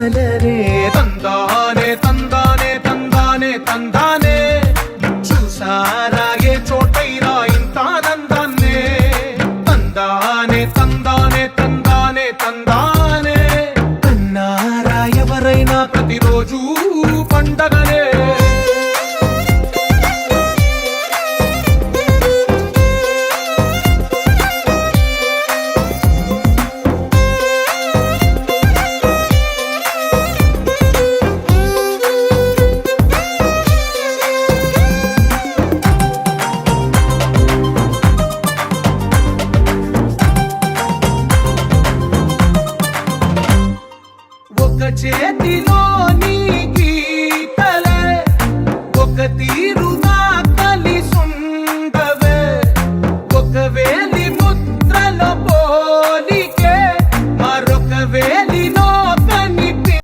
తందానే తందానే తందానే తందానే చూసారా ఏ చోటైనా ఇంత ఆనందాన్నే తందానే తందానే తందానే తందానే అన్నారా ఎవరైనా ప్రతిరోజు పండగనే ఒక చేతిలో నీ గీతలే ఒక తీరు